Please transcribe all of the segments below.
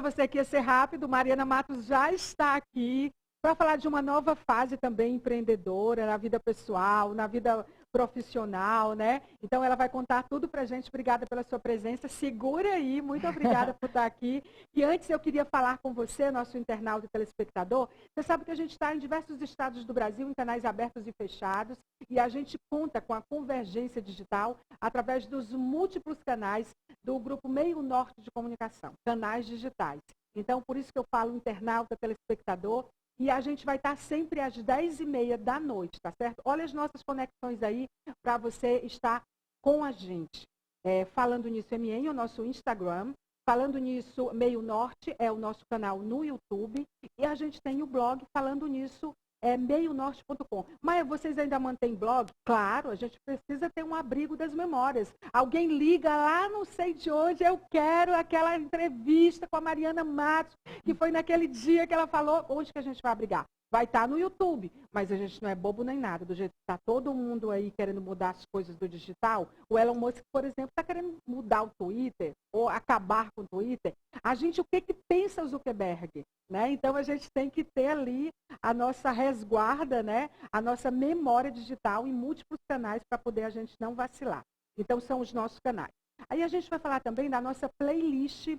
para você que ia ser rápido, Mariana Matos já está aqui para falar de uma nova fase também empreendedora na vida pessoal, na vida profissional, né? Então ela vai contar tudo para a gente. Obrigada pela sua presença. Segura aí, muito obrigada por estar aqui. E antes eu queria falar com você, nosso internauta e telespectador. Você sabe que a gente está em diversos estados do Brasil, em canais abertos e fechados, e a gente conta com a convergência digital através dos múltiplos canais do Grupo Meio Norte de Comunicação, canais digitais. Então, por isso que eu falo internauta, telespectador, e a gente vai estar sempre às 10h30 da noite, tá certo? Olha as nossas conexões aí para você estar com a gente. Falando nisso, MN, o nosso Instagram. Falando nisso, Meio Norte é o nosso canal no YouTube. E a gente tem o blog Falando Nisso, meionorte.com. Mas vocês ainda mantêm blog? Claro, a gente precisa ter um abrigo das memórias. Alguém liga lá, não sei de onde, eu quero aquela entrevista com a Mariana Matos, que foi naquele dia que ela falou, onde que a gente vai abrigar? Vai estar no YouTube, mas a gente não é bobo nem nada. Do jeito que está todo mundo aí querendo mudar as coisas do digital, o Elon Musk, por exemplo, está querendo mudar o Twitter, ou acabar com o Twitter. A gente, o que pensa o Zuckerberg? Né? Então, a gente tem que ter ali a nossa resguarda, né? A nossa memória digital em múltiplos canais para poder a gente não vacilar. Então, são os nossos canais. Aí a gente vai falar também da nossa playlist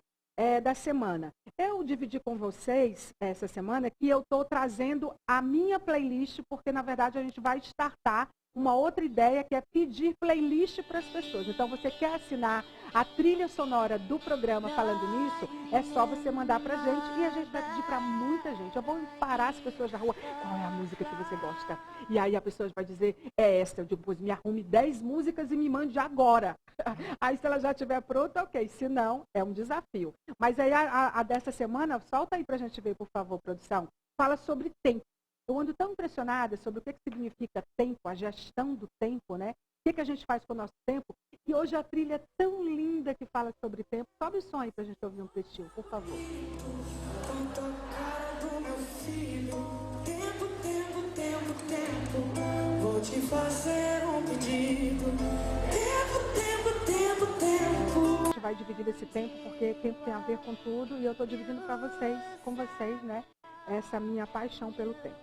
da semana. Eu dividi com vocês essa semana que eu estou trazendo a minha playlist, porque, na verdade, a gente vai startar uma outra ideia, que é pedir playlist para as pessoas. Então, você quer assinar a trilha sonora do programa Falando Nisso, é só você mandar para a gente e a gente vai pedir para muita gente. Eu vou parar as pessoas na rua, qual é a música que você gosta? E aí a pessoa vai dizer, é essa. Eu digo, pois me arrume 10 músicas e me mande agora. Aí se ela já estiver pronta, ok. Se não, é um desafio. Mas aí a dessa semana, solta aí para a gente ver, por favor, produção. Fala sobre tempo. Eu ando tão impressionada sobre o que significa tempo, a gestão do tempo, né? O que a gente faz com o nosso tempo? E hoje a trilha é tão linda que fala sobre tempo. Sobe o som aí pra gente ouvir um trechinho, por favor. Tempo, tempo, tempo, tempo. Vou te fazer um pedido. Tempo, tempo, tempo, tempo. A gente vai dividir esse tempo porque tempo tem a ver com tudo e eu tô dividindo para vocês, com vocês, né? Essa minha paixão pelo tempo.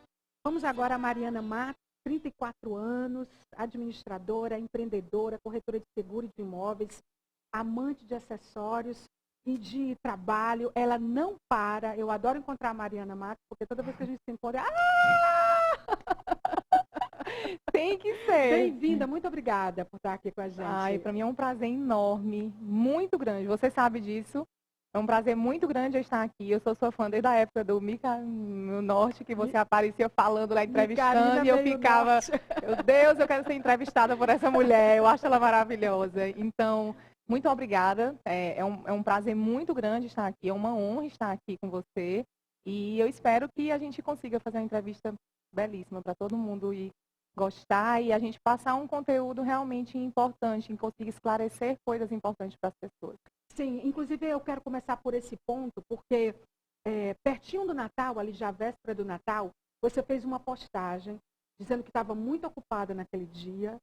Vamos agora a Mariana Matos, 34 anos, administradora, empreendedora, corretora de seguro e de imóveis, amante de acessórios e de trabalho. Ela não para. Eu adoro encontrar a Mariana Matos, porque toda vez que a gente se encontra... Tem que ser. Bem-vinda, muito obrigada por estar aqui com a gente. Ai, para mim é um prazer enorme, muito grande. Você sabe disso. É um prazer muito grande eu estar aqui. Eu sou sua fã desde a época do Mica no Norte, que você aparecia falando lá, entrevistando, e eu ficava, meu Deus, eu quero ser entrevistada por essa mulher, eu acho ela maravilhosa. Então, muito obrigada. É um prazer muito grande estar aqui, é uma honra estar aqui com você. E eu espero que a gente consiga fazer uma entrevista belíssima para todo mundo e gostar e a gente passar um conteúdo realmente importante, em conseguir esclarecer coisas importantes para as pessoas. Sim, inclusive eu quero começar por esse ponto, porque pertinho do Natal, ali já véspera do Natal, você fez uma postagem dizendo que estava muito ocupada naquele dia,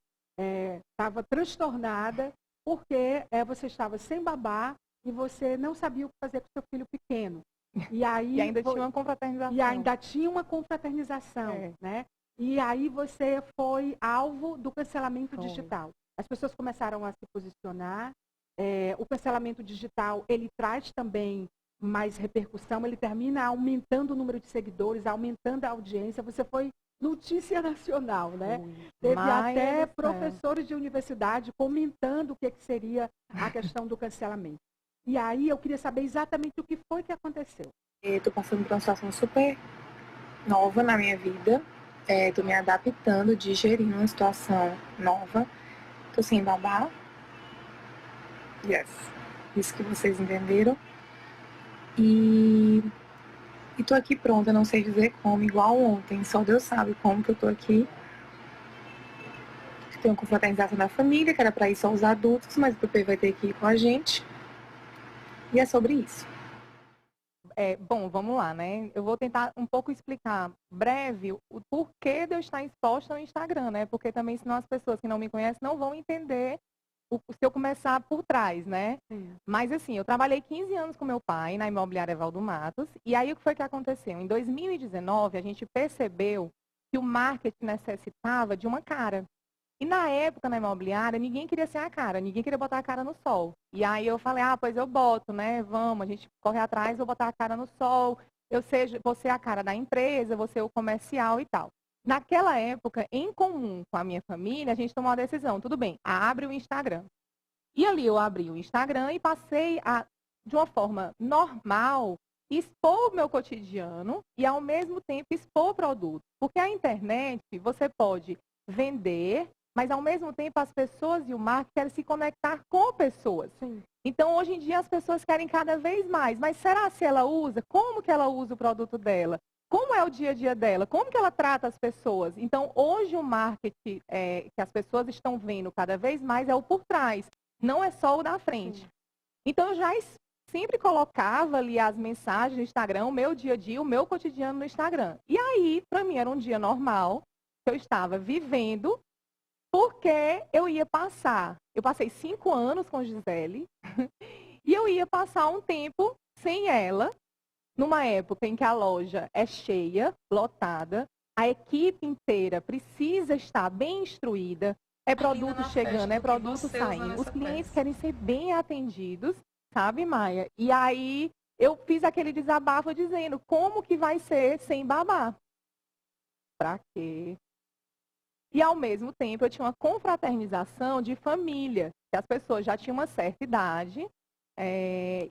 estava transtornada, porque você estava sem babá e você não sabia o que fazer com seu filho pequeno. E ainda tinha uma confraternização. E ainda tinha uma confraternização, né? E aí você foi alvo do cancelamento digital. As pessoas começaram a se posicionar. O cancelamento digital, ele traz também mais repercussão, ele termina aumentando o número de seguidores, aumentando a audiência. Você foi notícia nacional, né? Teve até professores de universidade comentando o que seria a questão do cancelamento. E aí eu queria saber exatamente o que foi que aconteceu. Estou passando por uma situação super nova na minha vida. Estou me adaptando, digerindo uma situação nova. Estou sem babá. Yes. Isso que vocês entenderam. E tô aqui pronta, não sei dizer como, igual ontem. Só Deus sabe como que eu tô aqui. Tem uma confraternização da família, que era para ir só os adultos, mas o Pepe vai ter que ir com a gente. E é sobre isso. Bom, vamos lá, né? Eu vou tentar um pouco explicar breve o porquê de eu estar exposta no Instagram, né? Porque também, senão as pessoas que não me conhecem não vão entender se eu começar por trás, né? Sim. Mas assim, eu trabalhei 15 anos com meu pai na imobiliária Evaldo Matos, e aí o que foi que aconteceu? Em 2019, a gente percebeu que o marketing necessitava de uma cara. E na época, na imobiliária, ninguém queria ser a cara, ninguém queria botar a cara no sol. E aí eu falei, pois eu boto, né? Vamos, a gente corre atrás, vou botar a cara no sol, vou ser a cara da empresa, vou ser o comercial e tal. Naquela época, em comum com a minha família, a gente tomou uma decisão, tudo bem, abre o Instagram. E ali eu abri o Instagram e passei a, de uma forma normal, expor o meu cotidiano e, ao mesmo tempo, expor o produto. Porque a internet, você pode vender, mas, ao mesmo tempo, as pessoas e o marketing querem se conectar com pessoas. Sim. Então, hoje em dia, as pessoas querem cada vez mais. Mas será se ela usa? Como que ela usa o produto dela? Como é o dia a dia dela? Como que ela trata as pessoas? Então, hoje o marketing que as pessoas estão vendo cada vez mais é o por trás. Não é só o da frente. Sim. Então, eu já sempre colocava ali as mensagens no Instagram, o meu dia a dia, o meu cotidiano no Instagram. E aí, para mim, era um dia normal, que eu estava vivendo, porque eu ia passar. Eu passei 5 anos com Gisele, e eu ia passar um tempo sem ela, numa época em que a loja é cheia, lotada, a equipe inteira precisa estar bem instruída, é produto chegando, é produto saindo. Os clientes querem ser bem atendidos, sabe, Maia? E aí eu fiz aquele desabafo dizendo como que vai ser sem babá. Pra quê? E ao mesmo tempo eu tinha uma confraternização de família, que as pessoas já tinham uma certa idade.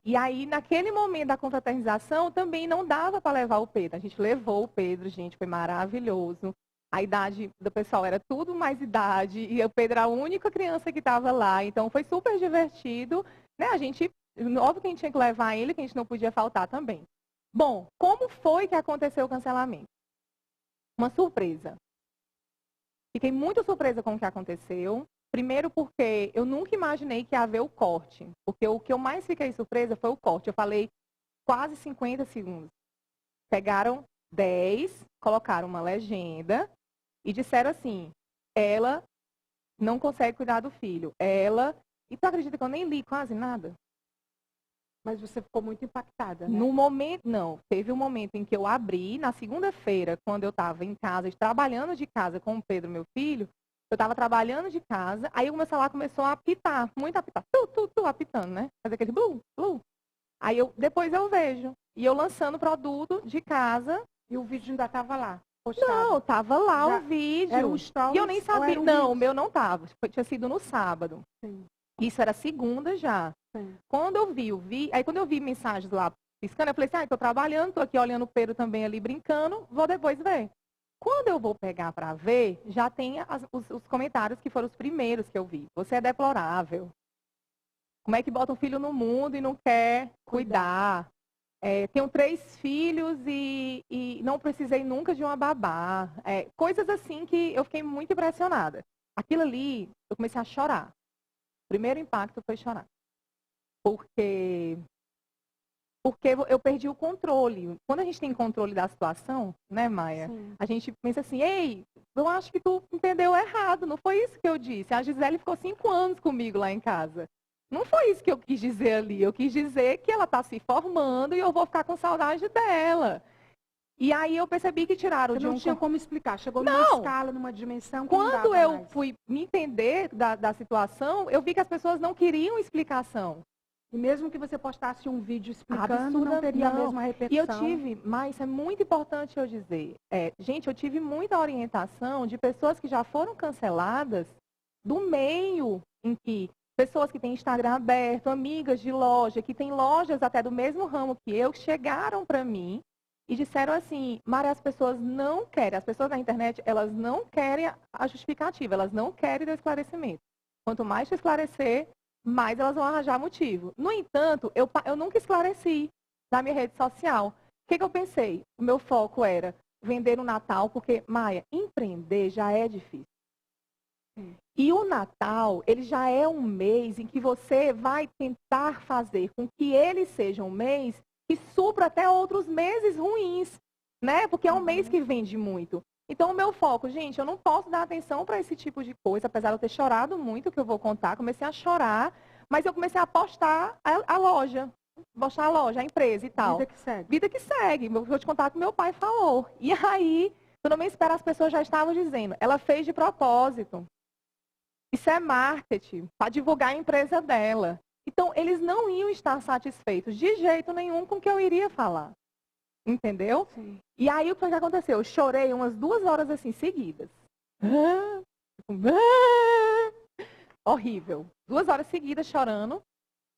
E aí, naquele momento da confraternização, também não dava para levar o Pedro. A gente levou o Pedro, gente, foi maravilhoso. A idade do pessoal era tudo mais idade, e o Pedro era a única criança que estava lá, então foi super divertido, né? Óbvio que a gente tinha que levar ele, que a gente não podia faltar também. Bom, como foi que aconteceu o cancelamento? Uma surpresa. Fiquei muito surpresa com o que aconteceu. Primeiro porque eu nunca imaginei que ia haver o corte, porque o que eu mais fiquei surpresa foi o corte. Eu falei quase 50 segundos. Pegaram 10, colocaram uma legenda e disseram assim, ela não consegue cuidar do filho. E tu acredita que eu nem li quase nada? Mas você ficou muito impactada, né? No momento, não. Teve um momento em que eu abri, na segunda-feira, quando eu estava em casa, trabalhando de casa com o Pedro, meu filho, eu estava trabalhando de casa, aí o meu celular começou a apitar, muito apitar, apitando, né? Fazer aquele blu, blu. Aí depois eu vejo, e eu lançando produto de casa. E o vídeo ainda estava lá, postado? Não, estava lá o vídeo. Era um stories, e eu nem sabia. Não, o meu não estava. Tinha sido no sábado. Sim. Isso era segunda já. Sim. Quando eu aí quando eu vi mensagens lá piscando, eu falei assim, tô trabalhando, tô aqui olhando o Pedro também ali brincando, vou depois ver. Quando eu vou pegar para ver, já tem os comentários que foram os primeiros que eu vi. Você é deplorável. Como é que bota um filho no mundo e não quer cuidar? Tenho 3 filhos e não precisei nunca de uma babá. Coisas assim que eu fiquei muito impressionada. Aquilo ali, eu comecei a chorar. O primeiro impacto foi chorar. Porque eu perdi o controle. Quando a gente tem controle da situação, né, Maia? Sim. A gente pensa assim, ei, eu acho que tu entendeu errado, não foi isso que eu disse. A Gisele ficou 5 anos comigo lá em casa. Não foi isso que eu quis dizer ali. Eu quis dizer que ela está se formando e eu vou ficar com saudade dela. E aí eu percebi que tiraram Você de não tinha como explicar. Chegou Não. numa escala, numa dimensão que não Quando dava eu mais. fui me entender da situação, eu vi que as pessoas não queriam explicação. E mesmo que você postasse um vídeo explicando, não teria a mesma repercussão. E eu tive, mas é muito importante eu dizer, gente, eu tive muita orientação de pessoas que já foram canceladas do meio em que pessoas que têm Instagram aberto, amigas de loja, que têm lojas até do mesmo ramo que eu, chegaram para mim e disseram assim, Mari, as pessoas não querem, as pessoas da internet, elas não querem a justificativa, elas não querem o esclarecimento. Quanto mais te esclarecer, mais elas vão arranjar motivo. No entanto, eu nunca esclareci na minha rede social. O que eu pensei? O meu foco era vender no Natal, porque, Maia, empreender já é difícil. E o Natal, ele já é um mês em que você vai tentar fazer com que ele seja um mês que supra até outros meses ruins, né? Porque é um mês que vende muito. Então, o meu foco, gente, eu não posso dar atenção para esse tipo de coisa, apesar de eu ter chorado muito, que eu vou contar, comecei a chorar, mas eu comecei a postar a loja, postar a loja, a empresa e tal. Vida que segue. Vida que segue. Vou te contar o que meu pai falou. E aí, tu não me espera, as pessoas já estavam dizendo, ela fez de propósito. Isso é marketing, para divulgar a empresa dela. Então, eles não iam estar satisfeitos de jeito nenhum com o que eu iria falar. Entendeu? Sim. E aí, o que aconteceu? Eu chorei umas 2 horas assim, seguidas. Horrível. 2 horas seguidas chorando.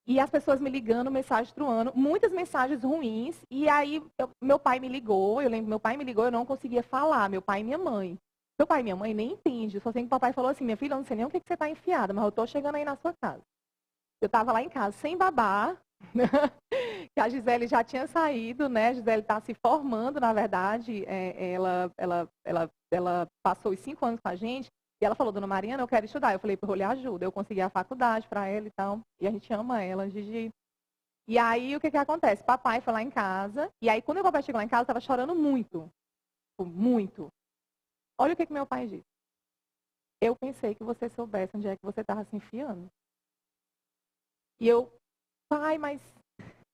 E as pessoas me ligando, mensagens truando, muitas mensagens ruins. E aí, meu pai me ligou, eu lembro, meu pai me ligou, eu não conseguia falar, meu pai e minha mãe. Meu pai e minha mãe nem entendem, eu só sei que o papai falou assim, minha filha, eu não sei nem o que você está enfiada, mas eu tô chegando aí na sua casa. Eu tava lá em casa, sem babá, que a Gisele já tinha saído, né? A Gisele está se formando, na verdade, ela passou os 5 anos com a gente, e ela falou, dona Mariana, eu quero estudar. Eu falei, eu lhe ajudo. Eu consegui a faculdade para ela e tal. E a gente ama ela, Gigi. E aí, o que acontece? Papai foi lá em casa. E aí, quando o papai chegou lá em casa, eu estava chorando muito. Muito. Olha o que meu pai disse. Eu pensei que você soubesse onde é que você estava se enfiando. E eu, pai, mas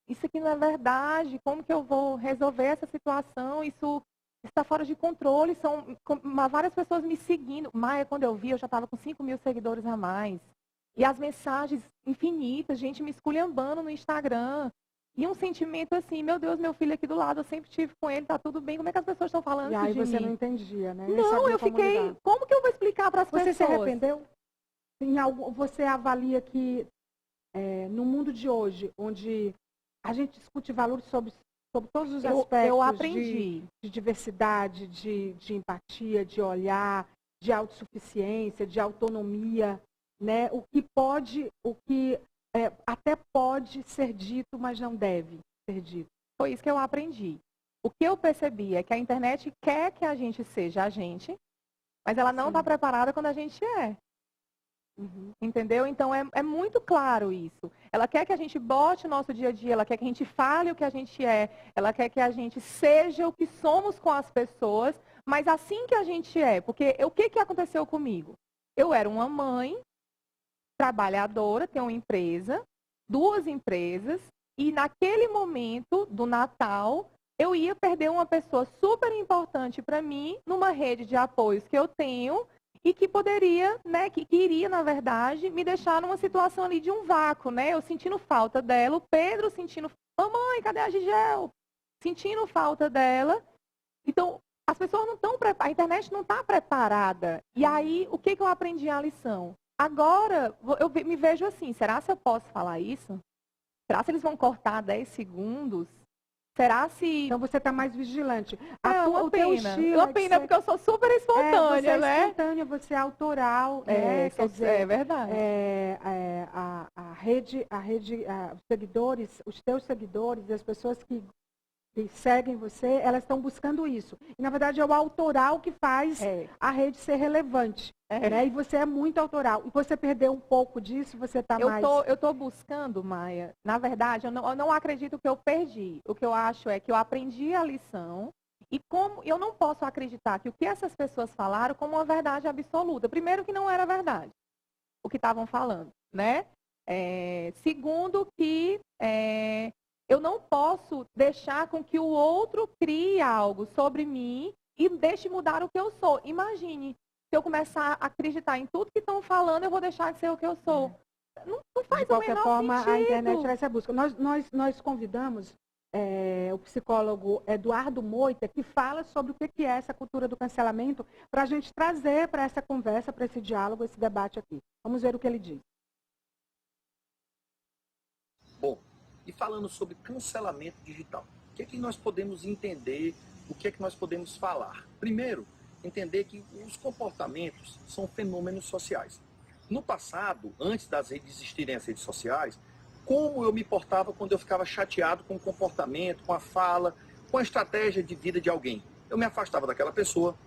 isso aqui não é verdade. Como que eu vou resolver essa situação? Isso está fora de controle, são várias pessoas me seguindo. Maia, quando eu vi, eu já estava com 5.000 seguidores a mais. E as mensagens infinitas, gente me esculhambando no Instagram. E um sentimento assim, meu Deus, meu filho aqui do lado, eu sempre estive com ele, tá tudo bem. Como é que as pessoas estão falando isso de mim? E aí você não entendia, né? Não, eu fiquei, como que eu vou explicar para as pessoas? Você se arrependeu? Você avalia que no mundo de hoje, onde a gente discute valores sobre todos os aspectos eu aprendi. De diversidade, de empatia, de olhar, de autossuficiência, de autonomia, né? O que até pode ser dito, mas não deve ser dito. Foi isso que eu aprendi. O que eu percebi é que a internet quer que a gente seja a gente, mas ela não está preparada quando a gente é. Uhum. Entendeu? Então é muito claro isso. Ela quer que a gente bote o nosso dia a dia, ela quer que a gente fale o que a gente é, ela quer que a gente seja o que somos com as pessoas, mas assim que a gente é. Porque o que aconteceu comigo? Eu era uma mãe trabalhadora, tenho uma empresa, 2 empresas, e naquele momento do Natal, eu ia perder uma pessoa super importante para mim, numa rede de apoios que eu tenho, e que poderia, né, que iria, na verdade, me deixar numa situação ali de um vácuo, né? Eu sentindo falta dela, o Pedro sentindo, mamãe, cadê a Gigel? Sentindo falta dela. Então, as pessoas não estão preparadas, a internet não está preparada. E aí, o que eu aprendi a lição? Agora, eu me vejo assim, será se eu posso falar isso? Será se eles vão cortar 10 segundos? Será se... Então você está mais vigilante. Uma pena, porque eu sou super espontânea, você né? É espontânea, você é autoral, né? Quer dizer, é verdade. Os teus seguidores, as pessoas que seguem você, elas estão buscando isso. E, na verdade, é o autoral que faz a rede ser relevante. Né? E você é muito autoral. E você perdeu um pouco disso, você está mais... Eu estou buscando, Maia. Na verdade, eu não acredito que eu perdi. O que eu acho é que eu aprendi a lição. E como eu não posso acreditar que o que essas pessoas falaram como uma verdade absoluta. Primeiro, que não era verdade o que estavam falando, né? Segundo, que... eu não posso deixar com que o outro crie algo sobre mim e deixe mudar o que eu sou. Imagine, se eu começar a acreditar em tudo que estão falando, eu vou deixar de ser o que eu sou. Não faz o menor sentido. De qualquer forma, a internet vai ser a busca. Nós convidamos o psicólogo Eduardo Moita, que fala sobre o que é essa cultura do cancelamento, para a gente trazer para essa conversa, para esse diálogo, esse debate aqui. Vamos ver o que ele diz. Bom, e falando sobre cancelamento digital, o que nós podemos entender, o que nós podemos falar? Primeiro, entender que os comportamentos são fenômenos sociais. No passado, antes das redes existirem as redes sociais, como eu me portava quando eu ficava chateado com o comportamento, com a fala, com a estratégia de vida de alguém? Eu me afastava daquela pessoa,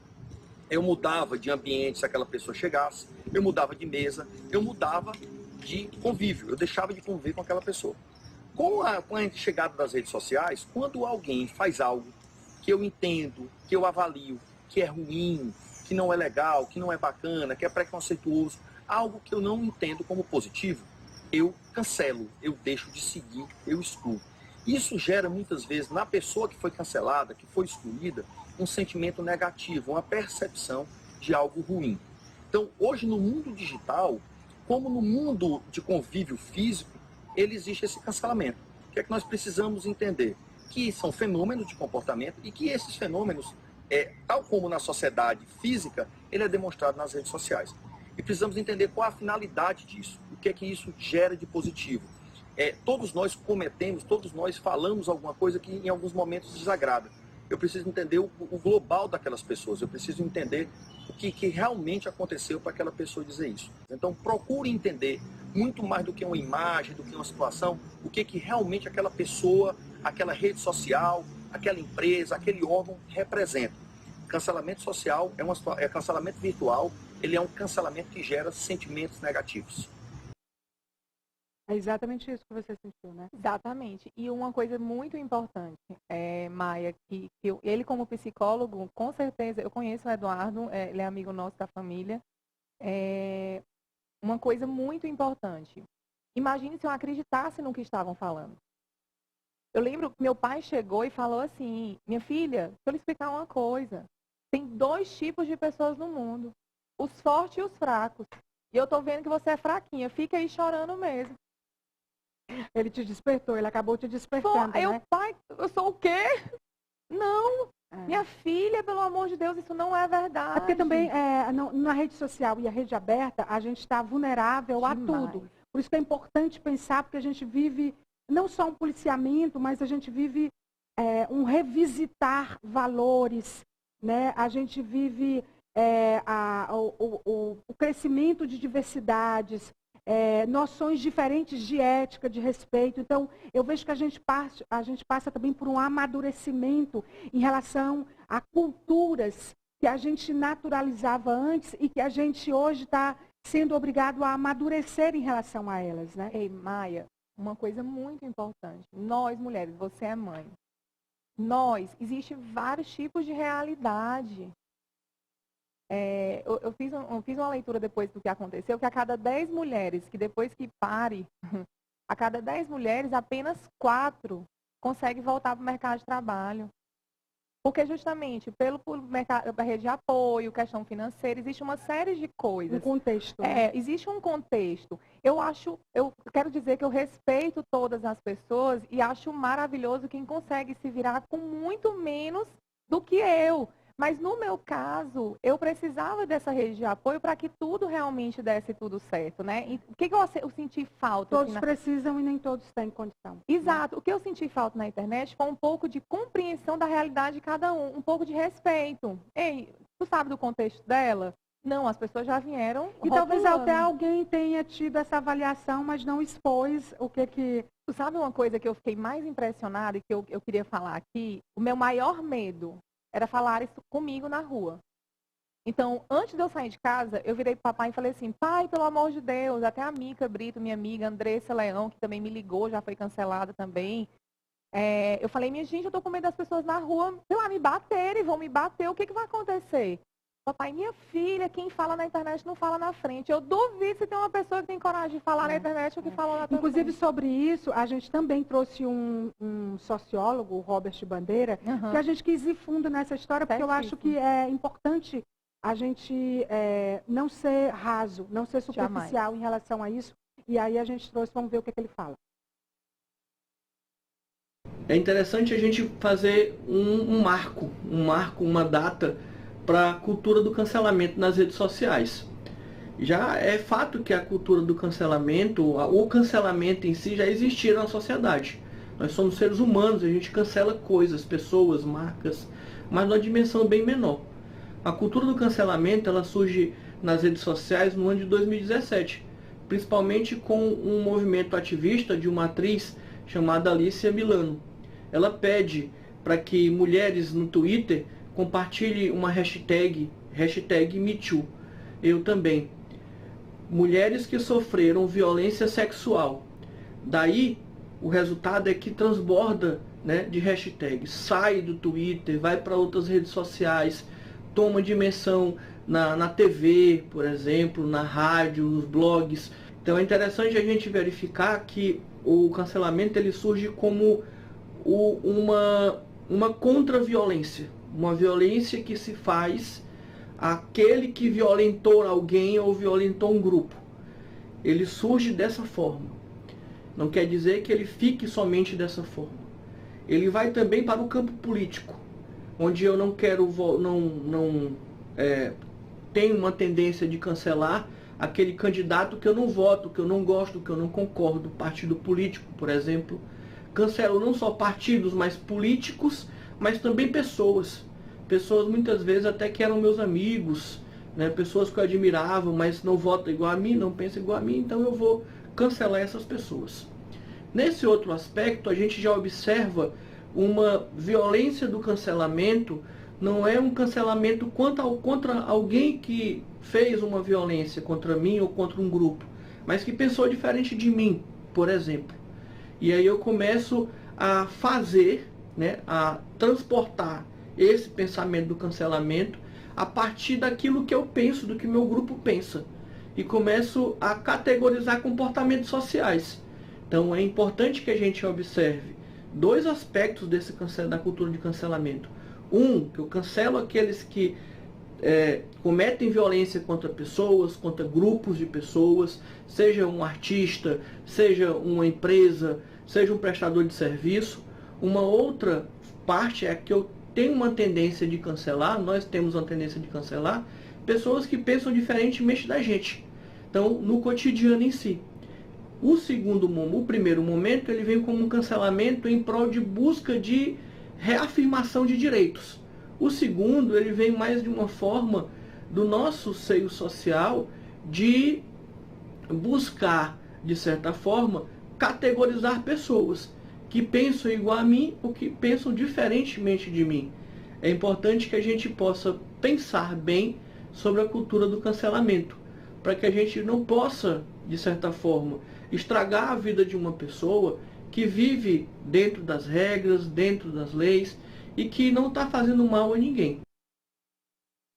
eu mudava de ambiente se aquela pessoa chegasse, eu mudava de mesa, eu mudava de convívio, eu deixava de conviver com aquela pessoa. Com a chegada das redes sociais, quando alguém faz algo que eu entendo, que eu avalio, que é ruim, que não é legal, que não é bacana, que é preconceituoso, algo que eu não entendo como positivo, eu cancelo, eu deixo de seguir, eu excluo. Isso gera muitas vezes na pessoa que foi cancelada, que foi excluída, um sentimento negativo, uma percepção de algo ruim. Então, hoje no mundo digital, como no mundo de convívio físico, ele existe esse cancelamento. O que é que nós precisamos entender? Que são fenômenos de comportamento e que esses fenômenos, tal como na sociedade física, ele é demonstrado nas redes sociais. E precisamos entender qual a finalidade disso, o que é que isso gera de positivo. Todos nós cometemos, todos nós falamos alguma coisa que em alguns momentos desagrada. Eu preciso entender o global daquelas pessoas, eu preciso entender o que realmente aconteceu para aquela pessoa dizer isso. Então procure entender, muito mais do que uma imagem, do que uma situação, o que realmente aquela pessoa, aquela rede social, aquela empresa, aquele órgão representa. Cancelamento social cancelamento virtual, ele é um cancelamento que gera sentimentos negativos. É exatamente isso que você sentiu, né? Exatamente. E uma coisa muito importante, Maia, que ele como psicólogo, com certeza, eu conheço o Eduardo, ele é amigo nosso da família. Uma coisa muito importante. Imagine se eu acreditasse no que estavam falando. Eu lembro que meu pai chegou e falou assim, minha filha, deixa eu lhe explicar uma coisa. Tem 2 tipos de pessoas no mundo, os fortes e os fracos. E eu tô vendo que você é fraquinha, fica aí chorando mesmo. Ele te despertou, ele acabou te despertando, Pô, né? Pai, eu sou o quê? Não, minha filha, pelo amor de Deus, isso não é verdade. É porque também na rede social e a rede aberta, a gente está vulnerável a tudo. Por isso que é importante pensar, porque a gente vive não só um policiamento, mas a gente vive um revisitar valores, né? A gente vive o crescimento de diversidades, noções diferentes de ética, de respeito. Então, eu vejo que a gente passa também por um amadurecimento em relação a culturas que a gente naturalizava antes e que a gente hoje está sendo obrigado a amadurecer em relação a elas, né? Ei, Maia, uma coisa muito importante. Nós, mulheres, você é mãe. Existem vários tipos de realidade. Eu fiz uma leitura depois do que aconteceu, que a cada 10 mulheres, que depois que pare, a cada 10 mulheres, apenas 4 conseguem voltar para o mercado de trabalho. Porque justamente pela rede de apoio, questão financeira, existe uma série de coisas. Um contexto. Né? Existe um contexto. Eu quero dizer que eu respeito todas as pessoas e acho maravilhoso quem consegue se virar com muito menos do que eu. Mas no meu caso, eu precisava dessa rede de apoio para que tudo realmente desse tudo certo, né? E o que eu senti falta? Todos precisam e nem todos têm condição. Exato. Né? O que eu senti falta na internet foi um pouco de compreensão da realidade de cada um pouco de respeito. Ei, tu sabe do contexto dela? Não, as pessoas já vieram e talvez até alguém tenha tido essa avaliação, mas não expôs o que... Tu sabe uma coisa que eu fiquei mais impressionada e que eu queria falar aqui? O meu maior medo era falar isso comigo na rua. Então, antes de eu sair de casa, eu virei pro papai e falei assim, pai, pelo amor de Deus, até a Mica Brito, minha amiga, Andressa Leão, que também me ligou, já foi cancelada também. Eu falei, minha gente, eu tô com medo das pessoas na rua, sei lá, me baterem, vão me bater, o que vai acontecer? Papai, minha filha, quem fala na internet não fala na frente. Eu duvido se tem uma pessoa que tem coragem de falar na internet o que fala na frente. Inclusive, sobre isso, a gente também trouxe um sociólogo, o Robert Bandeira, que a gente quis ir fundo nessa história, porque eu acho que é importante a gente não ser raso, não ser superficial em relação a isso. E aí a gente trouxe, vamos ver o que ele fala. É interessante a gente fazer um marco, uma data para a cultura do cancelamento nas redes sociais. Já é fato que a cultura do cancelamento, o cancelamento em si já existia na sociedade. Nós somos seres humanos, a gente cancela coisas, pessoas, marcas, mas numa dimensão bem menor. A cultura do cancelamento ela surge nas redes sociais no ano de 2017, principalmente com um movimento ativista de uma atriz chamada Alicia Milano. Ela pede para que mulheres no Twitter compartilhem uma hashtag MeToo. Eu também. Mulheres que sofreram violência sexual. Daí, o resultado é que transborda, né, de hashtag. Sai do Twitter, vai para outras redes sociais, toma dimensão na TV, por exemplo, na rádio, nos blogs. Então é interessante a gente verificar que o cancelamento ele surge como uma contra-violência, uma violência que se faz àquele que violentou alguém ou violentou um grupo. Ele surge dessa forma. Não quer dizer que ele fique somente dessa forma. Ele vai também para o campo político, onde eu não quero, tenho uma tendência de cancelar aquele candidato que eu não voto, que eu não gosto, que eu não concordo, partido político, por exemplo. Cancelo não só partidos, mas políticos, mas também pessoas. Pessoas muitas vezes até que eram meus amigos, né? Pessoas que eu admirava, mas não votam igual a mim, não pensam igual a mim, então eu vou cancelar essas pessoas. Nesse outro aspecto, a gente já observa uma violência do cancelamento, não é um cancelamento contra alguém que fez uma violência contra mim ou contra um grupo, mas que pensou diferente de mim, por exemplo. E aí eu começo a fazer, né, a transportar esse pensamento do cancelamento a partir daquilo que eu penso, do que meu grupo pensa. E começo a categorizar comportamentos sociais. Então é importante que a gente observe dois aspectos da cultura de cancelamento. Que eu cancelo aqueles que cometem violência contra pessoas, contra grupos de pessoas, seja um artista, seja uma empresa, seja um prestador de serviço. Uma outra parte é que eu tenho uma tendência de cancelar, nós temos uma tendência de cancelar pessoas que pensam diferentemente da gente. Então, no cotidiano em si. O primeiro momento, ele vem como um cancelamento em prol de busca de reafirmação de direitos. O segundo, ele vem mais de uma forma do nosso seio social de buscar, de certa forma, categorizar pessoas que pensam igual a mim ou que pensam diferentemente de mim. É importante que a gente possa pensar bem sobre a cultura do cancelamento, para que a gente não possa, de certa forma, estragar a vida de uma pessoa que vive dentro das regras, dentro das leis e que não está fazendo mal a ninguém.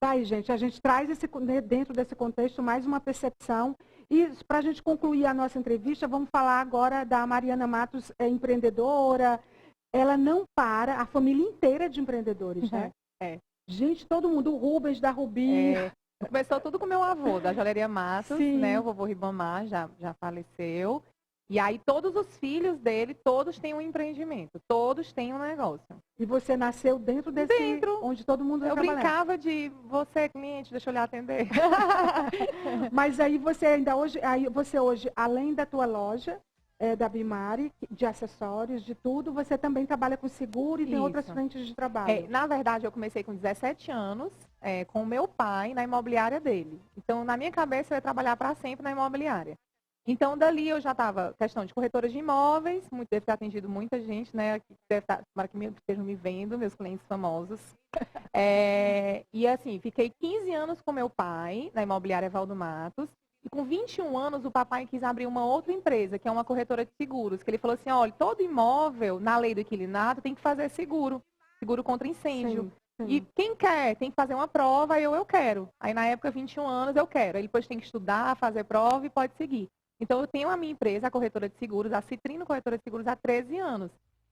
Aí, gente, a gente traz dentro desse contexto mais uma percepção. E para a gente concluir a nossa entrevista, vamos falar agora da Mariana Matos, empreendedora. Ela não para, a família inteira de empreendedores, né? Gente, todo mundo, o Rubens da Rubi. Começou tudo com meu avô, da Joalheria Matos, né? O vovô Ribamar já faleceu. E aí todos os filhos dele, todos têm um empreendimento, todos têm um negócio. E você nasceu dentro desse, onde todo mundo vai trabalhar? Eu brincava de, você cliente, deixa eu lhe atender. Mas aí você hoje, além da tua loja, da Bimari, de acessórios, de tudo, você também trabalha com seguro e tem outras frentes de trabalho. Na verdade, eu comecei com 17 anos, com o meu pai, na imobiliária dele. Então, na minha cabeça, eu ia trabalhar para sempre na imobiliária. Então, dali eu já estava, questão de corretora de imóveis, deve ter atendido muita gente, né? Deve estar, tomara que estejam me vendo, meus clientes famosos. E assim, fiquei 15 anos com meu pai, na imobiliária Valdo Matos. E com 21 anos, o papai quis abrir uma outra empresa, que é uma corretora de seguros. Que ele falou assim, olha, todo imóvel, na lei do inquilinato, tem que fazer seguro contra incêndio. Sim. E quem quer, tem que fazer uma prova, eu quero. Aí, na época, 21 anos, eu quero. Aí, depois tem que estudar, fazer prova e pode seguir. Então, eu tenho a minha empresa, a corretora de seguros, a Citrino Corretora de Seguros, há 13 anos.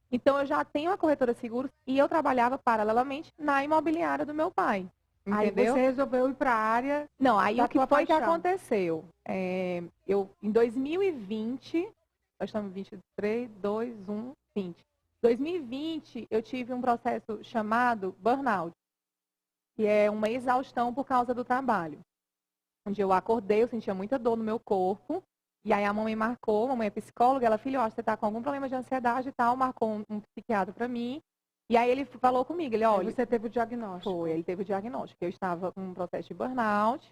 Então, eu já tenho a corretora de seguros e eu trabalhava paralelamente na imobiliária do meu pai. Entendeu? Aí você resolveu ir para a área. Não, aí o que foi que aconteceu? Em 2020, nós estamos em 23, 2, 1, 20. 2020, eu tive um processo chamado burnout, que é uma exaustão por causa do trabalho. Onde eu acordei, eu sentia muita dor no meu corpo. E aí a mamãe é psicóloga, ela, filho, eu acho que você está com algum problema de ansiedade e tal, marcou um psiquiatra para mim. E aí ele falou comigo, ele, olha... Você teve o diagnóstico. Foi, ele teve o diagnóstico. Eu estava com um processo de burnout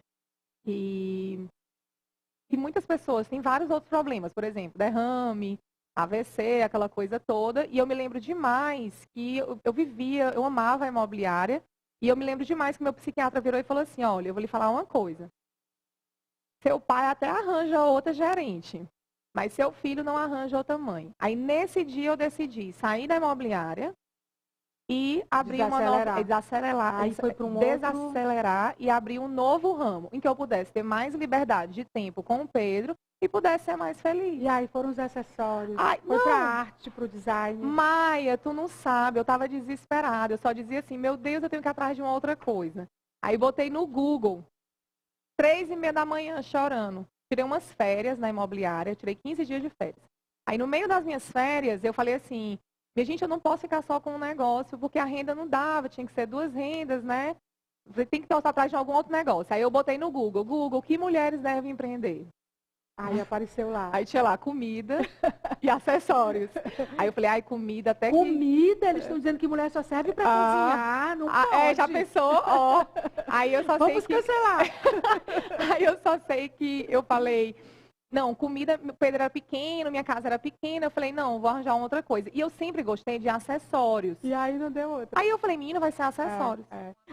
e muitas pessoas têm vários outros problemas, por exemplo, derrame, AVC, aquela coisa toda. E eu me lembro demais que eu amava a imobiliária, e eu me lembro demais que meu psiquiatra virou e falou assim, olha, eu vou lhe falar uma coisa. Seu pai até arranja outra gerente, mas seu filho não arranja outra mãe. Aí nesse dia eu decidi sair da imobiliária e abrir uma nova... Desacelerar. Aí foi para um desacelerar e abrir um novo ramo, em que eu pudesse ter mais liberdade de tempo com o Pedro e pudesse ser mais feliz. E aí foram os acessórios, Ai, foi para a arte, para o design. Maia, tu não sabe, eu estava desesperada, eu só dizia assim, meu Deus, eu tenho que ir atrás de uma outra coisa. Aí botei no Google, 3h30 da manhã, chorando. Tirei umas férias na imobiliária, tirei 15 dias de férias. Aí no meio das minhas férias, eu falei assim, minha gente, eu não posso ficar só com um negócio, porque a renda não dava, tinha que ser 2 rendas, né? Você tem que estar atrás de algum outro negócio. Aí eu botei no Google, que mulheres devem empreender? Aí apareceu lá. Aí tinha lá comida e acessórios. Aí eu falei, ai, comida até que... Comida? Eles estão dizendo que mulher só serve para cozinhar, não pode. Já pensou? Ó. Aí eu só Vamos sei que... cancelar. Aí eu só sei que eu falei, não, comida, meu Pedro era pequeno, minha casa era pequena. Eu falei, não, vou arranjar uma outra coisa. E eu sempre gostei de acessórios. E aí não deu outra. Aí eu falei, menina, vai ser acessórios.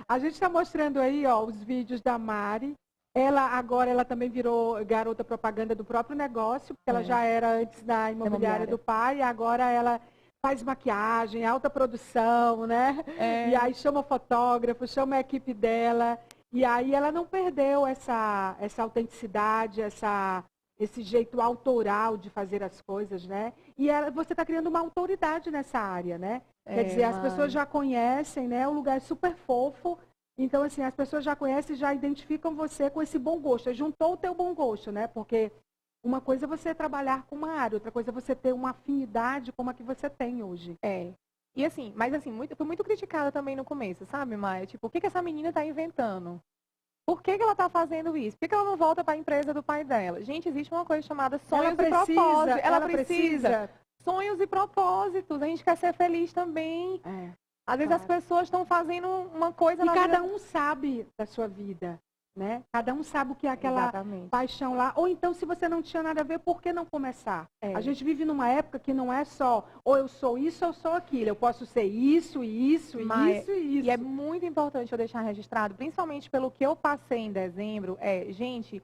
A gente está mostrando aí, ó, os vídeos da Mari. Ela também virou garota propaganda do próprio negócio, porque ela já era antes da imobiliária do pai, e agora ela faz maquiagem, alta produção, né? E aí chama fotógrafo, chama a equipe dela, e aí ela não perdeu essa autenticidade, esse jeito autoral de fazer as coisas, né? E você está criando uma autoridade nessa área, né? Quer dizer, as pessoas já conhecem, né? O lugar é super fofo. Então, assim, as pessoas já conhecem e já identificam você com esse bom gosto. Juntou o teu bom gosto, né? Porque uma coisa é você trabalhar com uma área, outra coisa é você ter uma afinidade como a que você tem hoje. E assim, mas assim, fui muito criticada também no começo, sabe, Maia? Tipo, o que essa menina está inventando? Por que ela está fazendo isso? Por que ela não volta para a empresa do pai dela? Gente, existe uma coisa chamada sonhos e propósitos. Ela precisa. Sonhos e propósitos. A gente quer ser feliz também. Às vezes as pessoas estão fazendo uma coisa na vida. E cada um sabe da sua vida, né? Cada um sabe o que é aquela paixão lá. Ou então, se você não tinha nada a ver, por que não começar? A gente vive numa época que não é só, ou eu sou isso, ou eu sou aquilo. Eu posso ser isso, isso, isso e isso. E é muito importante eu deixar registrado, principalmente pelo que eu passei em dezembro, gente...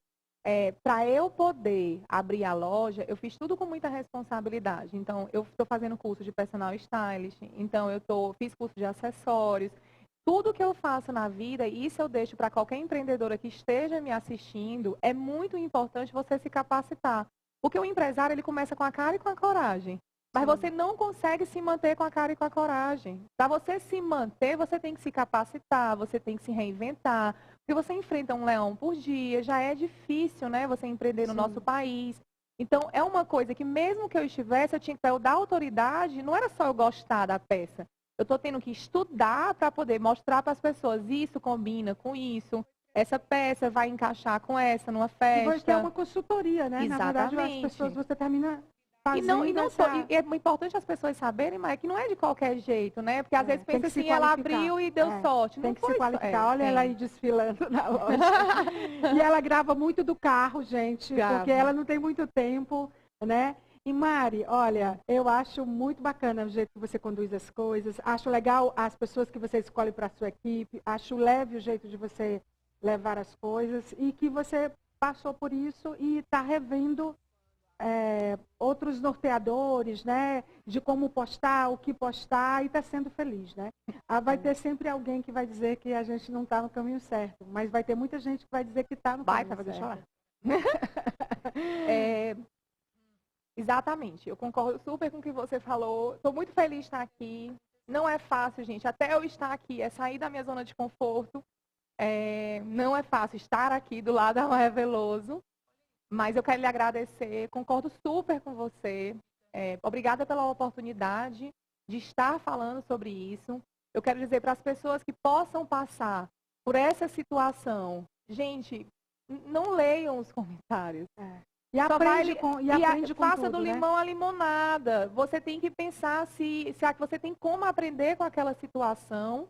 para eu poder abrir a loja, eu fiz tudo com muita responsabilidade. Então, eu estou fazendo curso de personal stylist, então fiz curso de acessórios. Tudo que eu faço na vida, e isso eu deixo para qualquer empreendedora que esteja me assistindo, é muito importante você se capacitar. Porque o empresário, ele começa com a cara e com a coragem. Mas você não consegue se manter com a cara e com a coragem. Para você se manter, você tem que se capacitar, você tem que se reinventar. Porque você enfrenta um leão por dia, já é difícil, né? Você empreender no nosso país. Então, é uma coisa que mesmo que eu estivesse, eu dar autoridade, não era só eu gostar da peça. Eu estou tendo que estudar para poder mostrar para as pessoas, isso combina com isso, essa peça vai encaixar com essa numa festa. E vai ter uma consultoria, né? Exatamente. Na verdade, as pessoas, você termina... E é importante as pessoas saberem, mas que não é de qualquer jeito, né? Porque às vezes pensa assim, ela abriu e deu sorte. Tem que se qualificar. Olha ela aí desfilando na loja. E ela grava muito do carro, gente, porque ela não tem muito tempo, né? E Mari, olha, eu acho muito bacana o jeito que você conduz as coisas. Acho legal as pessoas que você escolhe para a sua equipe. Acho leve o jeito de você levar as coisas e que você passou por isso e está revendo outros norteadores, né, de como postar, o que postar, e está sendo feliz, né? Vai ter sempre alguém que vai dizer que a gente não está no caminho certo, mas vai ter muita gente que vai dizer que está no caminho certo. Deixa eu falar. Exatamente, eu concordo super com o que você falou. Estou muito feliz de estar aqui. Não é fácil, gente. Até eu estar aqui é sair da minha zona de conforto. Não é fácil estar aqui do lado da Maia Veloso. Mas eu quero lhe agradecer, concordo super com você. Obrigada pela oportunidade de estar falando sobre isso. Eu quero dizer para as pessoas que possam passar por essa situação, gente, não leiam os comentários. E aprende com faça tudo, do né? limão a limonada. Você tem que pensar se você tem como aprender com aquela situação.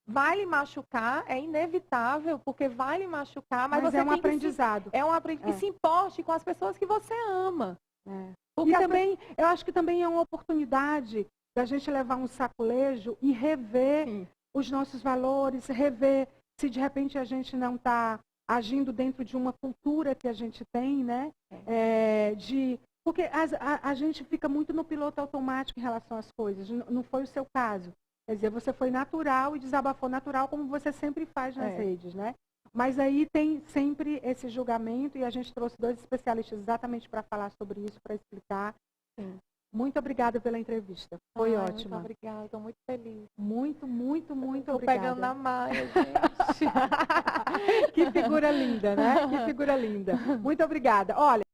Vai lhe machucar, é inevitável, porque vai lhe machucar, mas você é um tem aprendizado. E se importe com as pessoas que você ama. E também, eu acho que também é uma oportunidade da gente levar um saculejo e rever os nossos valores, rever se de repente a gente não está agindo dentro de uma cultura que a gente tem, né? Porque a gente fica muito no piloto automático em relação às coisas, não foi o seu caso. Quer dizer, você foi natural e desabafou natural, como você sempre faz nas É. redes, né? Mas aí tem sempre esse julgamento e a gente trouxe 2 especialistas exatamente para falar sobre isso, para explicar. Sim. Muito obrigada pela entrevista. Foi Ai, ótima. Muito obrigada, estou muito feliz. Muito, muito, muito Tô obrigada. pegando na maia, gente. Que figura linda, né? Que figura linda. Muito obrigada. Olha,